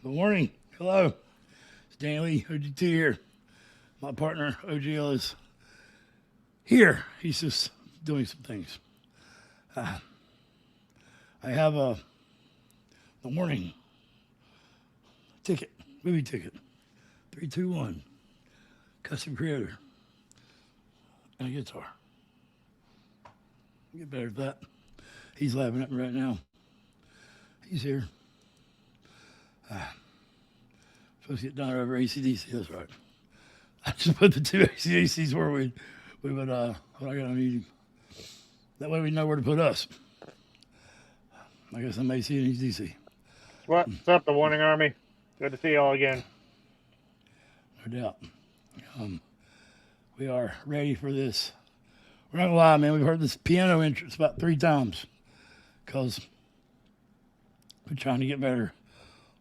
Good morning. Hello. It's Danny OG2 here. My partner, OGL, is here. He's just doing some things. I have the morning ticket, movie ticket, 321, custom creator, and a guitar. Get better at that. He's laughing at me right now. He's here. Supposed to get done over ACDC, that's right. I just put the two ACDCs where we would, when I got a meeting. That way we know where to put us. I guess I'm AC and he's DC. What's up, the Warning Army? Good to see you all again. No doubt. We are ready for this. We're not gonna lie, man. We've heard this piano entrance about 3 times because we're trying to get better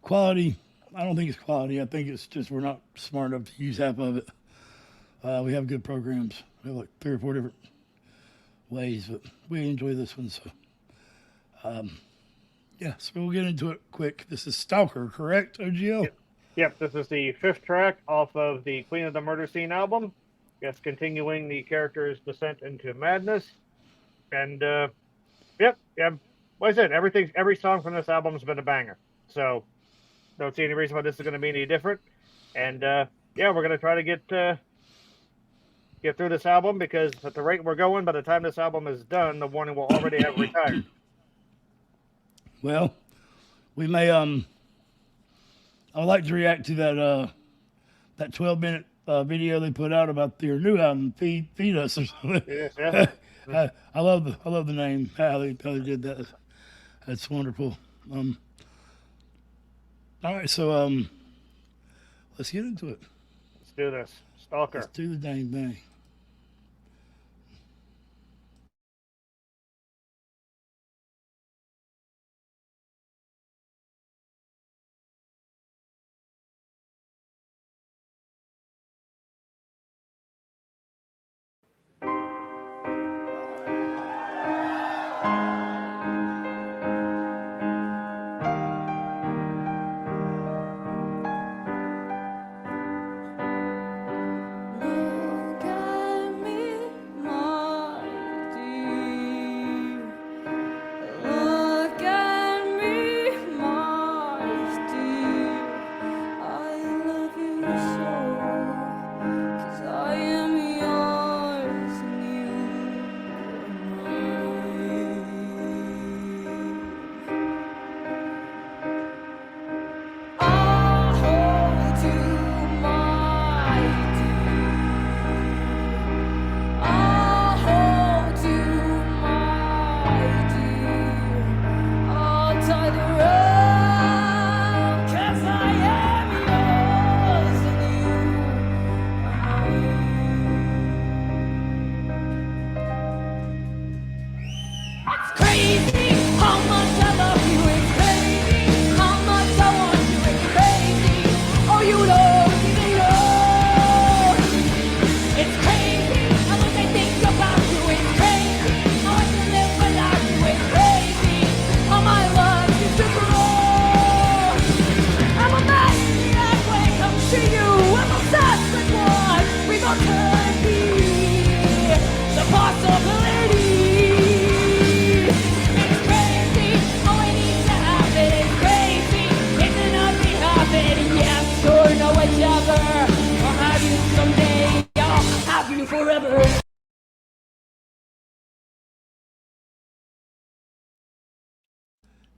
quality. I don't think it's quality. I think it's just we're not smart enough to use half of it. We have good programs. We have like 3 or 4 different ways, but we enjoy this one. So, yeah, so we'll get into it quick. This is Stalker, correct, OGO? Yep, this is the 5th track off of the Queen of the Murder Scene album. Yes, continuing the character's descent into madness. And, yep. Like I said, every song from this album has been a banger. So, don't see any reason why this is going to be any different. And, yeah, we're going to try to get through this album because at the rate we're going, by the time this album is done, the Warning will already have retired. Well, we may, I would like to react to that 12-minute video they put out about their new album, Feed Us or something. Yeah. I love the name, how they did that. That's wonderful. All right, so let's get into it. Let's do this. Stalker. Let's do the dang thing.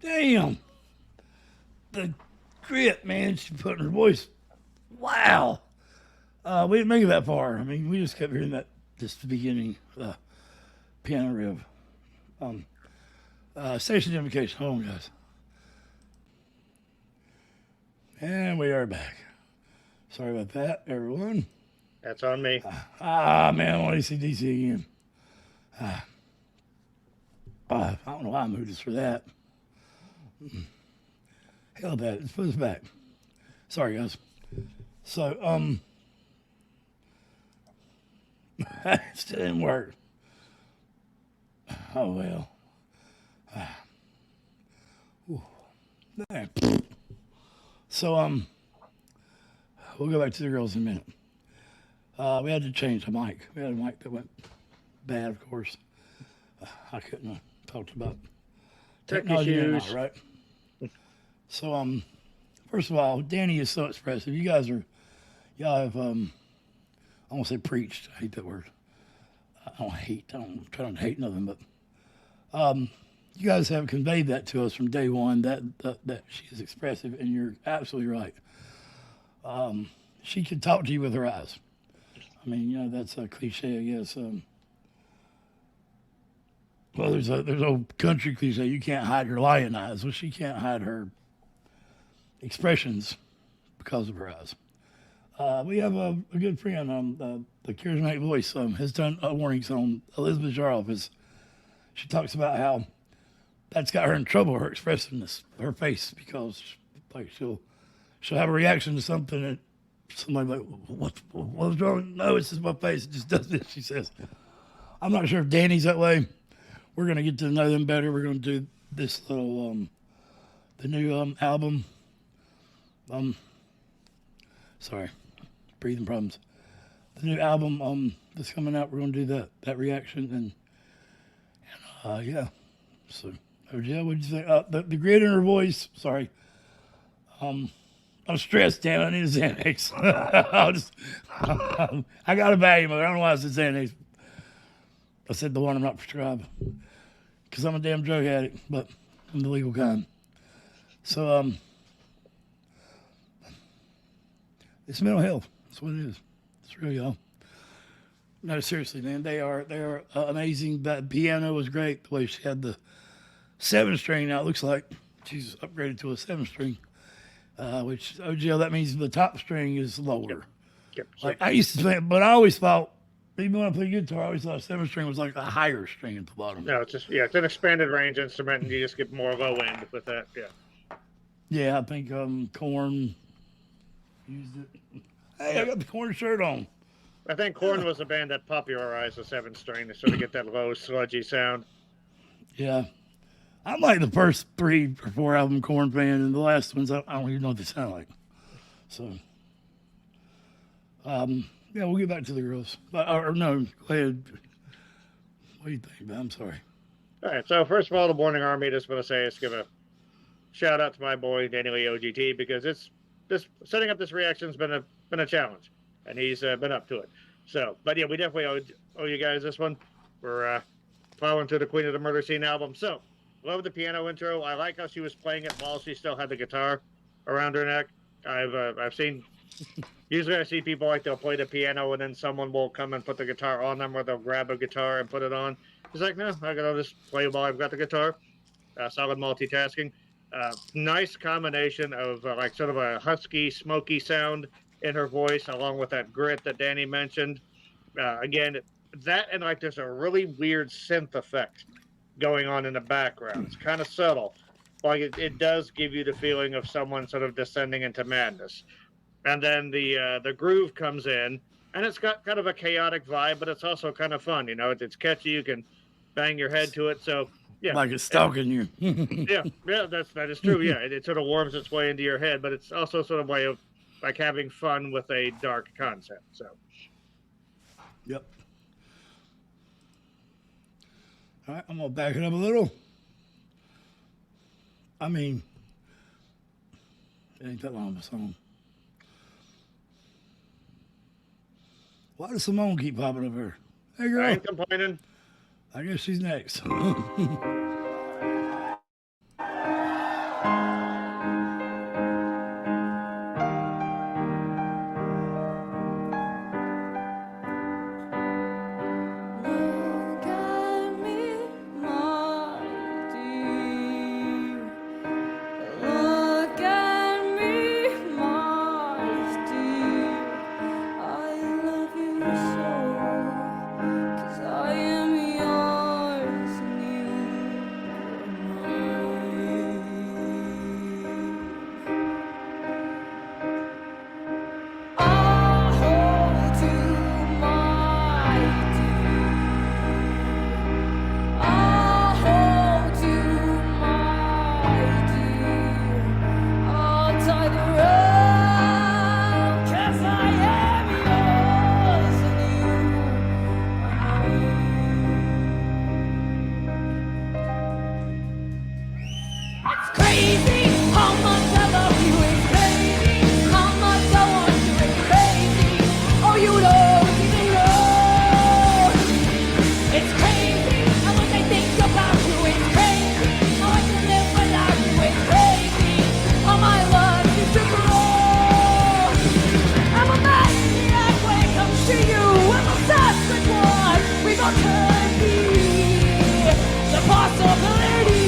Damn. The grit, man, she put in her voice. Wow. We didn't make it that far. I mean, we just kept hearing that just the beginning piano riff. Station identification. Hold on, guys. And we are back. Sorry about that, everyone. That's on me. Man, I want to see DC again. I don't know why I moved this for that. Hell with that. Let's put this back. Sorry, guys. So, it still didn't work. Oh, well. So we'll go back to the girls in a minute. We had to change the mic. We had a mic that went bad, of course. I couldn't have talked about technology right now, right? So first of all, Danny is so expressive. Y'all have I won't say preached. I hate that word. I don't try not to hate nothing, but you guys have conveyed that to us from day one that she's expressive, and you're absolutely right. She can talk to you with her eyes. I mean, that's a cliche, I guess. Well, there's a country cliche. You can't hide your lion eyes. Well, she can't hide her expressions because of her eyes. We have a good friend, the charismatic voice, has done warnings on Elizabeth Jarlov. She talks about how that's got her in trouble, her expressiveness, her face, because like she'll have a reaction to something and somebody like, what's wrong? No, it's just my face. It just does this, she says. I'm not sure if Danny's that way. We're going to get to know them better. We're going to do this little, the new album. Sorry, breathing problems. The new album that's coming out, we're going to do that reaction. And yeah. So, OJ, what'd you think? The grit in her voice, sorry. I'm stressed, damn it. I need a Xanax. I got a Valium. I don't know why I said Xanax. I said the one I'm not prescribed. Because I'm a damn drug addict, but I'm the legal kind. So, it's mental health. That's what it is. It's real, y'all. No, seriously, man. They are amazing. That piano was great. The way she had the 7-string. Now it looks like she's upgraded to a 7-string. Which, OGL, that means the top string is lower. Yep. Like I used to think, but I always thought, even when I played guitar, I always thought 7-string was like a higher string at the bottom. No, it's just it's an expanded range instrument, and you just get more low end with that. Yeah. Yeah, I think Korn used it. Hey, I got the Korn shirt on. I think Korn was the band that popularized the 7-string to sort of get that low, sludgy sound. Yeah. I'm like the first 3 or 4 album Korn fan, and the last ones, I don't even know what they sound like. So, yeah, we'll get back to the girls. Or no, go ahead. What do you think, man? I'm sorry. All right, so first of all, the Morning Army, just want to say, let's give a shout out to my boy, Danny Lee OGT, because setting up this reaction's been a challenge, and he's been up to it. So, but yeah, we definitely owe you guys this one. We're plowing through the Queen of the Murder Scene album. So, love the piano intro. I like how she was playing it while she still had the guitar around her neck. I've seen. Usually, I see people like they'll play the piano and then someone will come and put the guitar on them, or they'll grab a guitar and put it on. It's like, no, I gotta just play while I've got the guitar. Solid multitasking. Nice combination of like sort of a husky, smoky sound in her voice, along with that grit that Danny mentioned. Again, that and like there's a really weird synth effect going on in the background. It's kind of subtle. Like it does give you the feeling of someone sort of descending into madness. And then the groove comes in, and it's got kind of a chaotic vibe, but it's also kind of fun. It's catchy. You can bang your head to it. So yeah, like it's stalking you. yeah, that is true. Yeah, it sort of warms its way into your head, but it's also sort of a way of like having fun with a dark concept. So yep. All right, I'm gonna back it up a little. I mean, it ain't that long of a song. Why does Simone keep popping up here? Hey, girl. I ain't complaining. I guess she's next. outside the room, 'cause I am yours and you are mine. It's crazy how much I love you. It's crazy how much I want you. It's crazy. Oh, you don't even know. It's crazy how much I think about you. It's crazy how I can live without you. It's crazy how my love used to grow. I'm a maniac when it comes to you. I'm obsessed with what we both could be. The possibility.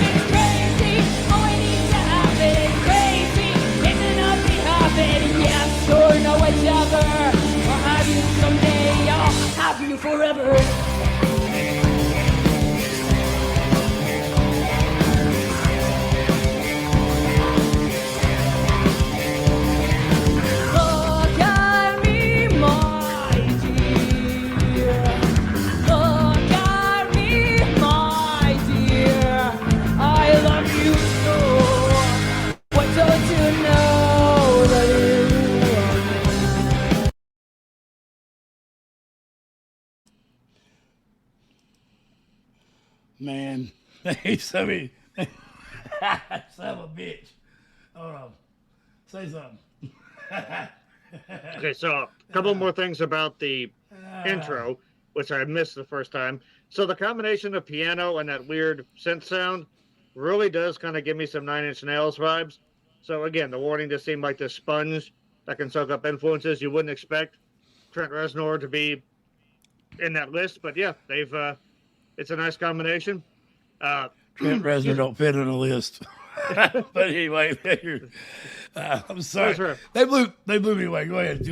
It's crazy how I need to have it. It's crazy, isn't nothing happen. Yes or no, whichever. I'll have you someday. I'll have you forever. Look at me, my dear. Look at me, my dear. I love you so. What don't you know that you are? Man, they sent me. Son of a bitch. Hold on. Say something. Okay, so a couple more things about the intro, which I missed the first time. So the combination of piano and that weird synth sound really does kind of give me some Nine Inch Nails vibes. So again, the warning just seemed like this sponge that can soak up influences you wouldn't expect Trent Reznor to be in that list. But yeah, they've it's a nice combination. Trent Reznor don't fit in a list. But anyway, I'm sorry. Sure. They blew me away. Go ahead.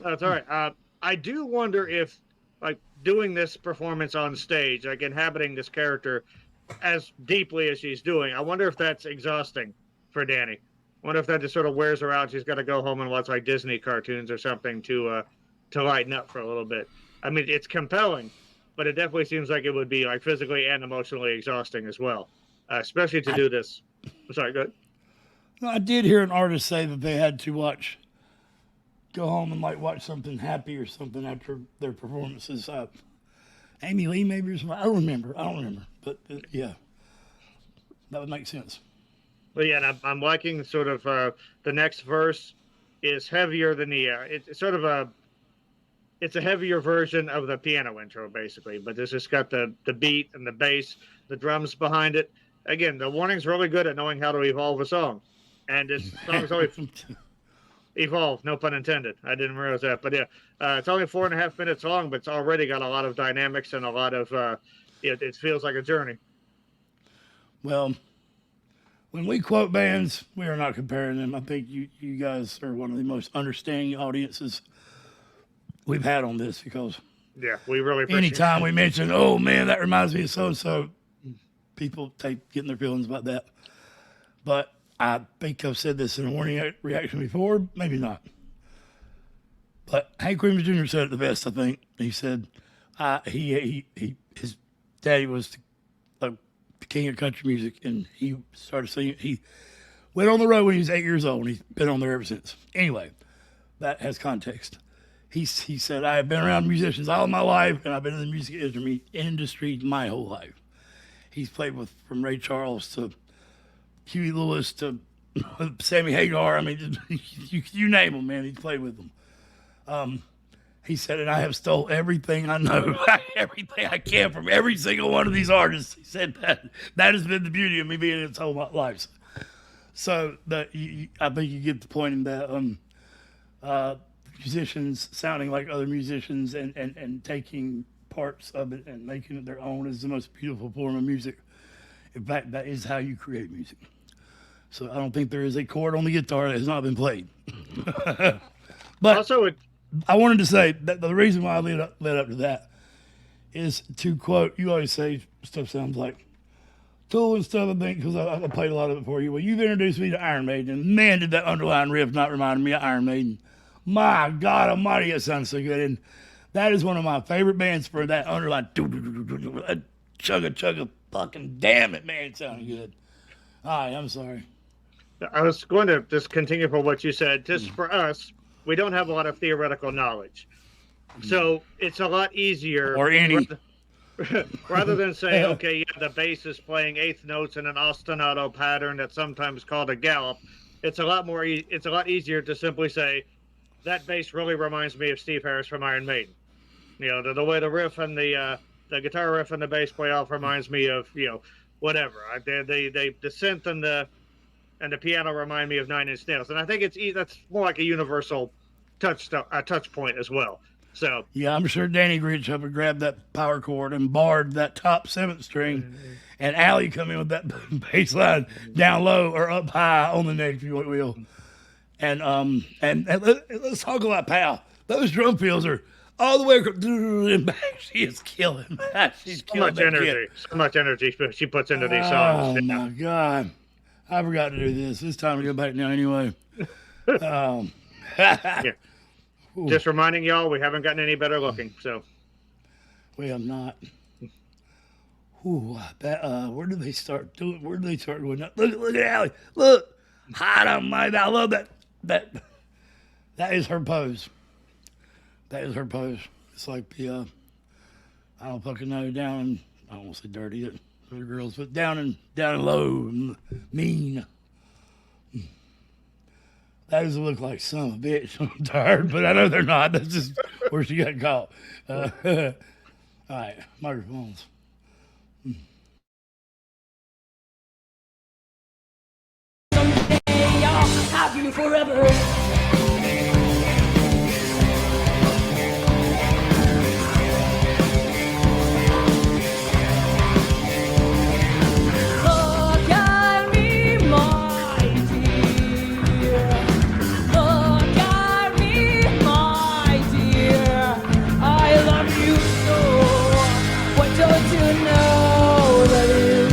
That's all right. I do wonder if, like, doing this performance on stage, like inhabiting this character as deeply as she's doing, I wonder if that's exhausting for Danny. I wonder if that just sort of wears her out. She's got to go home and watch like Disney cartoons or something to lighten up for a little bit. I mean, it's compelling, but it definitely seems like it would be like physically and emotionally exhausting as well, especially to do this. I'm sorry, go ahead. No, I did hear an artist say that they had to go home and like watch something happy or something after their performances. Amy Lee maybe or something. I don't remember. But yeah, that would make sense. Well, yeah, and I'm liking sort of the next verse is heavier than the it's sort of it's a heavier version of the piano intro basically, but this has got the beat and the bass, the drums behind it. Again, the warning's really good at knowing how to evolve a song, and this song's always evolved, no pun intended. I didn't realize that, but yeah, it's only 4.5 minutes long, but it's already got a lot of dynamics and a lot of it feels like a journey. Well, when we quote bands, we are not comparing them. I think you guys are one of the most understanding audiences we've had on this because yeah, we really appreciate anytime we mention, oh man, that reminds me of so and so, people getting their feelings about that. But I think I've said this in a warning reaction before, maybe not. But Hank Williams Jr. said it the best, I think. He said his daddy was the king of country music, and he started singing. He went on the road when he was 8 years old, and he's been on there ever since. Anyway, that has context. He said, I have been around musicians all my life, and I've been in the music industry my whole life. He's played from Ray Charles to Huey Lewis to Sammy Hagar. I mean, you name them, man. He's played with them. He said, and I have stole everything I know, everything I can from every single one of these artists. He said that has been the beauty of me being in this whole life. So I think you get the point in that musicians sounding like other musicians and taking parts of it and making it their own is the most beautiful form of music. In fact, that is how you create music. So I don't think there is a chord on the guitar that has not been played. But also, I wanted to say that the reason why I led up to that is to quote, you always say stuff sounds like Tool and stuff, I think, because I played a lot of it for you. Well, you've introduced me to Iron Maiden, and man, did that underlying riff not remind me of Iron Maiden. My God almighty, it sounds so good. And that is one of my favorite bands for that underlying chugga, fucking damn it, man, it sounded good. Hi, I'm sorry. I was going to just continue for what you said. Just for us, we don't have a lot of theoretical knowledge. So it's a lot easier Or any. rather than say, okay, yeah, the bass is playing eighth notes in an ostinato pattern that's sometimes called a gallop. It's a lot more. It's a lot easier to simply say that bass really reminds me of Steve Harris from Iron Maiden. You know, the way the riff and the guitar riff and the bass play off reminds me of whatever. The synth and the piano remind me of Nine Inch Nails, and I think that's more like a universal touch point as well. So Yeah, I'm sure Danny reached up and grabbed that power chord and barred that top 7th string, and Allie come in with that bass line down low or up high on the next wheel. And let's talk about Pal. Those drum fills are all the way across, and back. She is killing. She's so killing much that energy, kid. so much energy she puts into these songs. Oh my god, I forgot to do this. It's time to go back now anyway. Yeah. Just reminding y'all, we haven't gotten any better looking. So we have not. Ooh, that, where do they start doing? Where do they start going? Look at Allie. Look, hide on my. I love that. That is her pose. That is her pose. It's like the I don't fucking know, down and I don't want to say dirty for the girls, but down and low and mean. That doesn't look like son of a bitch. I'm tired, but I know they're not. That's just where she got caught. All right, microphones. Someday I'll have you forever. Look at me, my dear. Look at me, my dear. I love you so. What don't you know that you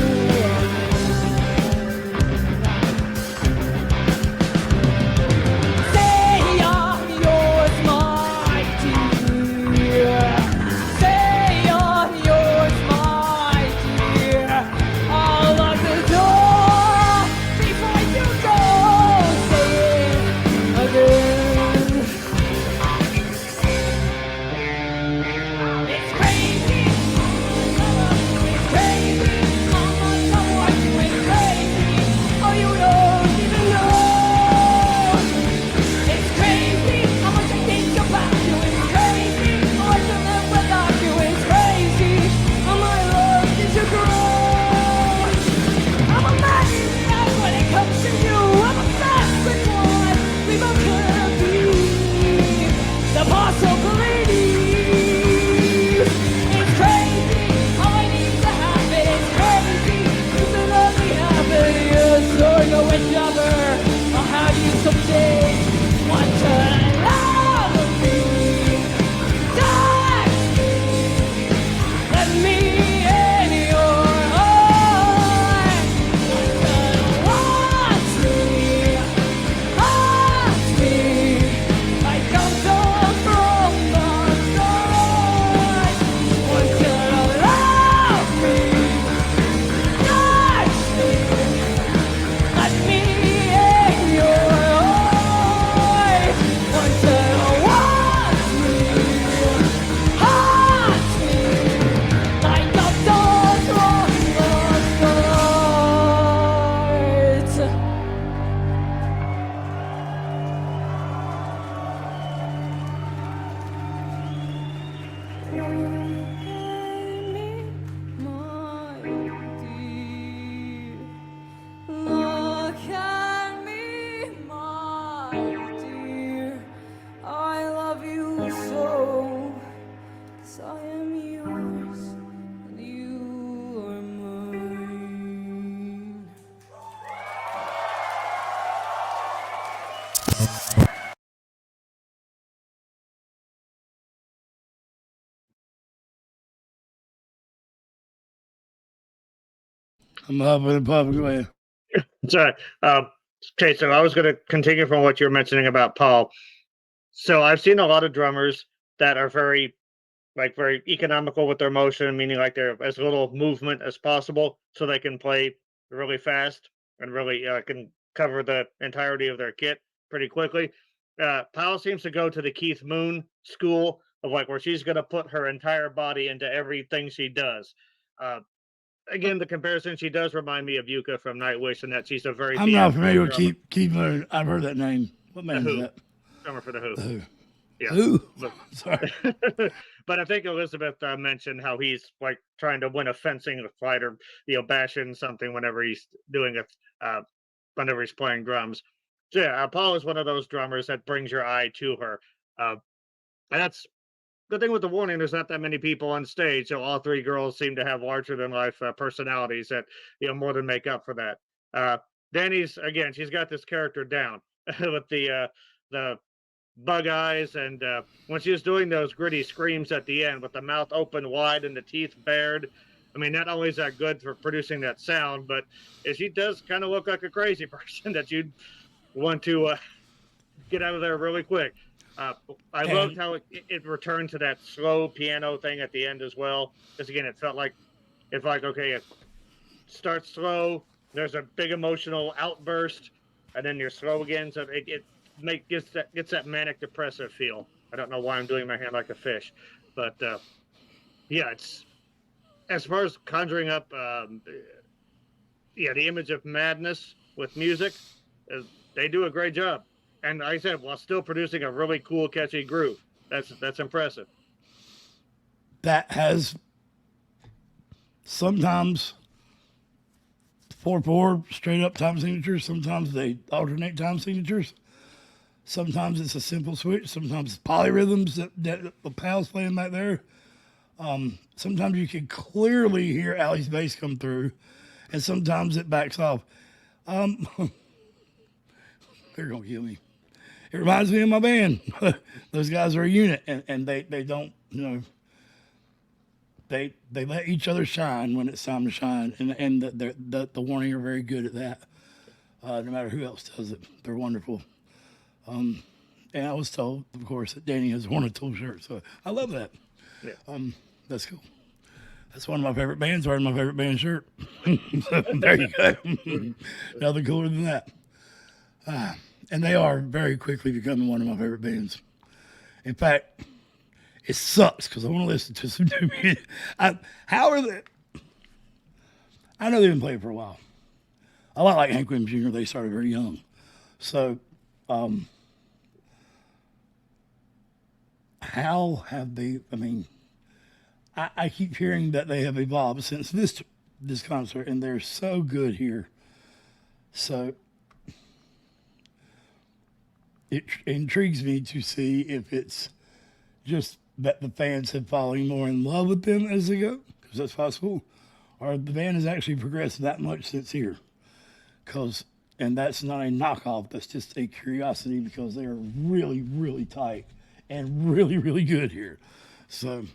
say I'm yours, my dear. Say I'm yours, my dear. I'll lock the door before you go. Say it again. It's crazy. It's crazy. How much I want you. It's crazy. Oh, you don't even know. It's crazy how much I think about you. It's crazy how I can live without you. It's crazy how my love is to grow. I'm a maniac when it comes to you. I'm a fast one. We both could be the possibilities. It's crazy how I need to have it. It's crazy you can only have it. Yes, or no each other. I'll have you someday. Want to love me, touch me, let me in your heart. Want to watch me, haunt me, like I'm torn from the start. Want to love me, touch me, let me in your heart. Want to watch me, haunt me, like I'm torn from the start. Look at me, my dear. I love you so, 'cause I am yours and you are mine. I'm up in the public way. sorry. Okay, so I was going to continue from what you were mentioning about Paul. So I've seen a lot of drummers that are very economical with their motion, meaning like they're as little movement as possible so they can play really fast. and really can cover the entirety of their kit pretty quickly. Powell seems to go to the Keith Moon school of like where she's going to put her entire body into everything she does. Uh, Again, the comparison, she does remind me of Yuka from Nightwish, and that she's a very I'm not theatrical familiar with drummer. Keith Moon. I've heard that name. What The band is Who, that? drummer for the Who. The Who. Yeah. Who? But, Sorry. but I think Elizabeth mentioned how he's like trying to win a fencing fight or bashing something whenever he's doing whenever he's playing drums. So yeah, Paul is one of those drummers that brings your eye to her. And that's the thing with the Warning. There's not that many people on stage, so all three girls seem to have larger than life personalities that more than make up for that. Danny's again, she's got this character down with the bug eyes, and when she was doing those gritty screams at the end with the mouth open wide and the teeth bared. I mean, not only is that good for producing that sound, but she does kind of look like a crazy person that you'd want to get out of there really quick. I loved how it returned to that slow piano thing at the end as well. Because again, it felt like okay, it starts slow. There's a big emotional outburst, and then you're slow again. So it gets that manic depressive feel. I don't know why I'm doing my hand like a fish, but yeah, it's as far as conjuring up, the image of madness with music. They do a great job. And like I said, while still producing a really cool, catchy groove. That's impressive. That has sometimes 4/4 straight up time signatures. Sometimes they alternate time signatures. Sometimes it's a simple switch. Sometimes it's polyrhythms that the pal's playing back there. Sometimes you can clearly hear Allie's bass come through, and sometimes it backs off. They're gonna kill me. It reminds me of my band. Those guys are a unit, and they don't, they let each other shine when it's time to shine, and the Warning are very good at that. No matter who else does it, they're wonderful. And I was told, of course, that Danny has worn a Tool shirt, so I love that. Yeah. That's cool. That's one of my favorite bands wearing my favorite band shirt. So there you go. Nothing cooler than that. And they are very quickly becoming one of my favorite bands. In fact, it sucks because I want to listen to some new music. How are they? I know they've been playing for a while. A lot like Hank Williams Jr., they started very young. So, how have they, I keep hearing that they have evolved since this concert, and they're so good here. So, it intrigues me to see if it's just that the fans have fallen more in love with them as they go, because that's possible, or the band has actually progressed that much since here. And that's not a knockoff, that's just a curiosity because they are really, really tight and really, really good here. So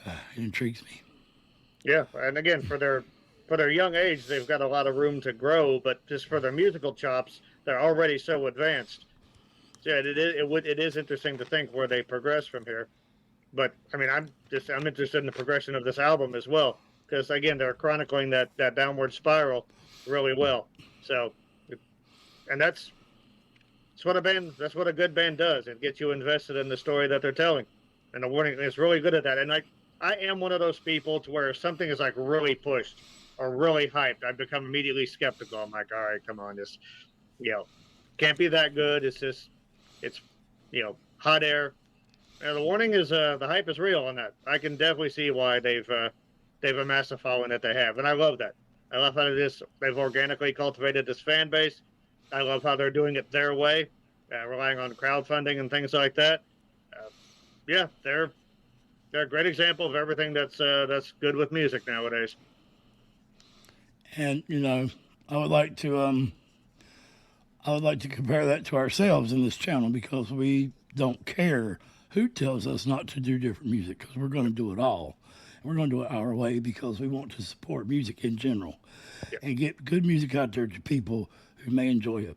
it intrigues me. Yeah, and again, for their young age, they've got a lot of room to grow, but just for their musical chops, they're already so advanced. So yeah, it is interesting to think where they progress from here. But I mean, I'm interested in the progression of this album as well, because again, they're chronicling that downward spiral really well. So, and that's what a good band does. It gets you invested in the story that they're telling, and the Warning is really good at that. And I am one of those people to where if something is like really pushed or really hyped, I become immediately skeptical. I'm like, all right, come on, just can't be that good. It's hot air. And the Warning is the hype is real on that. I can definitely see why they've amassed a following that they have, and I love that. I love how they've organically cultivated this fan base. I love how they're doing it their way, relying on crowdfunding and things like that. Yeah, they're a great example of everything that's good with music nowadays. And I would like to compare that to ourselves in this channel, because we don't care who tells us not to do different music, because we're going to do it all. And we're going to do it our way because we want to support music in general and get good music out there to people who may enjoy it.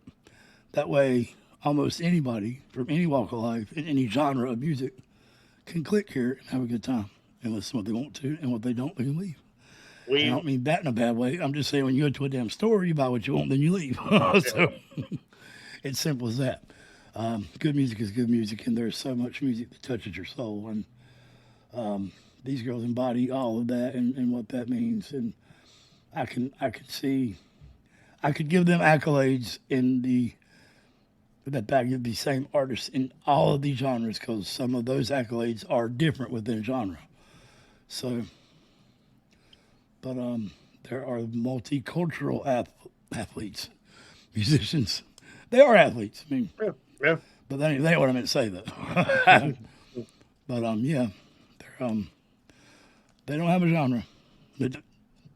That way, almost anybody from any walk of life in any genre of music can click here and have a good time and listen to what they want to, and what they don't, they can leave. I don't mean that in a bad way. I'm just saying when you go to a damn store, you buy what you want, then you leave. So it's simple as that. Good music is good music, and there's so much music that touches your soul, and these girls embody all of that and what that means. And I could give them accolades that I give the same artists in all of these genres, because some of those accolades are different within genre. So, but there are multicultural athletes, musicians. They are athletes. I mean, Yeah. but that ain't what I meant to say, though. But yeah, they're they don't have a genre.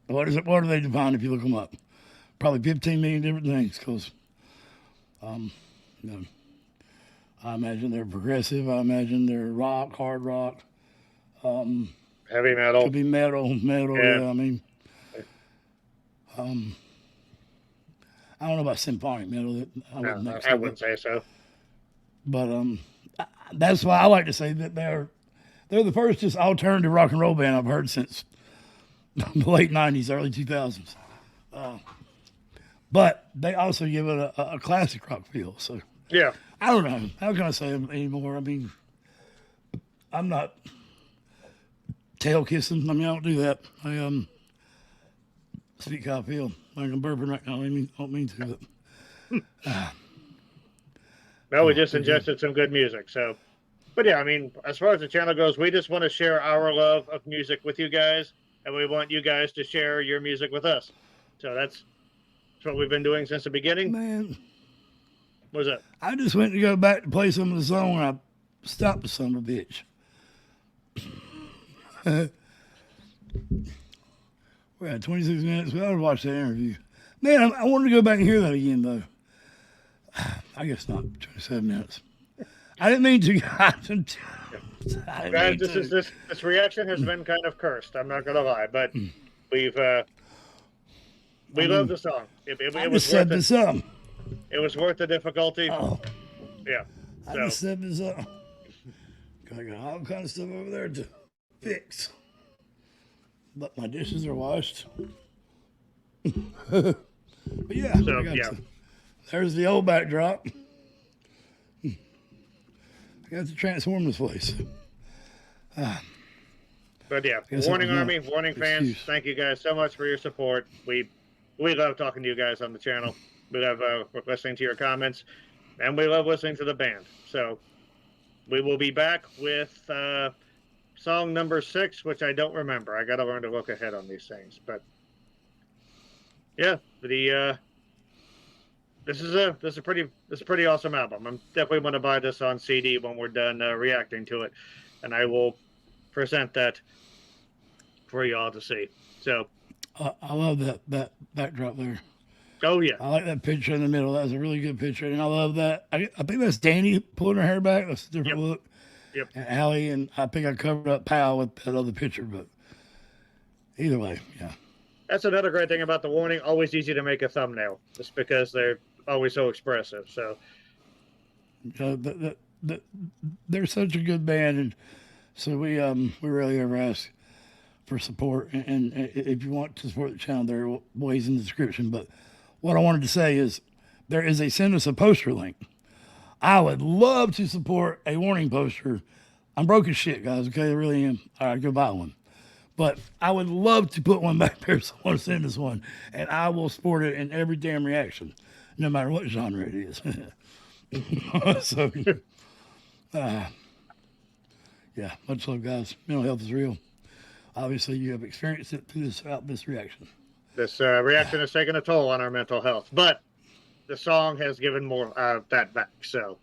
What do they define if you look them up? Probably 15 million different things, because you know, I imagine they're progressive. I imagine they're rock, hard rock. Heavy metal. Could be metal. Yeah. I mean, I don't know about symphonic metal. I wouldn't say so. But that's why I like to say that they're the first just alternative rock and roll band I've heard since the late '90s, early 2000s. But they also give it a classic rock feel. So Yeah. I don't know. How can I say it anymore? I mean, I'm not tail kissing. I mean, I don't do that. I speak how I feel. Like I'm burping right now. I don't mean to. But No, we just ingested some good music. So, but yeah, I mean, as far as the channel goes, we just want to share our love of music with you guys, and we want you guys to share your music with us. So that's what we've been doing since the beginning. man, What was that? I just went to go back to play some of the song, and I stopped the son of a bitch. We're at 26 minutes. We ought to watch that interview. Man, I wanted to go back and hear that again, though. I guess not. 27 minutes. I didn't mean to. Guys, this reaction has been kind of cursed. I'm not gonna lie, but we love the song. It was set worth this up. it was worth the difficulty. Oh, Yeah. I So just set this up. I got all kind of stuff over there to fix. But my dishes are washed. But yeah, So, I got yeah. there's the old backdrop. I got to transform this place. But yeah, guess Warning that was Army, no Warning fans, excuse. thank you guys so much for your support. We love talking to you guys on the channel. We love listening to your comments, and we love listening to the band. So we will be back with song number 6, which I don't remember. I got to learn to look ahead on these things. But yeah, this is a pretty awesome album. I'm definitely going to buy this on CD when we're done reacting to it, and I will present that for y'all to see. So, I love that backdrop there. oh yeah, I like that picture in the middle. That was a really good picture, and I love that. I think that's Danny pulling her hair back. That's a different look. Yep. And Allie, and I think I covered up Pal with that other picture, but either way, yeah. that's another great thing about the Warning. Always easy to make a thumbnail, just because they're always so expressive. So, They're such a good band, and so we rarely ever ask for support. And if you want to support the channel, there are ways in the description. But what I wanted to say is there is a send us a poster link. I would love to support a Warning poster. I'm broke as shit, guys. Okay, I really am. All right, go buy one. But I would love to put one back there if someone send us one, and I will support it in every damn reaction, no matter what genre it is. So, yeah, much love, guys. Mental health is real. Obviously, you have experienced it throughout this reaction. this reaction has taken a toll on our mental health, but the song has given more that back. So,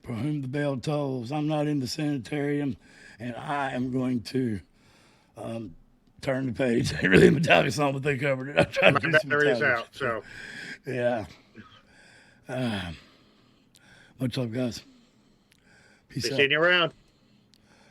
For whom the bell tolls, I'm not in the sanitarium, and I am going to turn the page. They really Metallica song, but they covered it. I tried my to do some battery is Metallica out. stuff. So, Yeah. Much love, guys. Peace be out. seeing you around.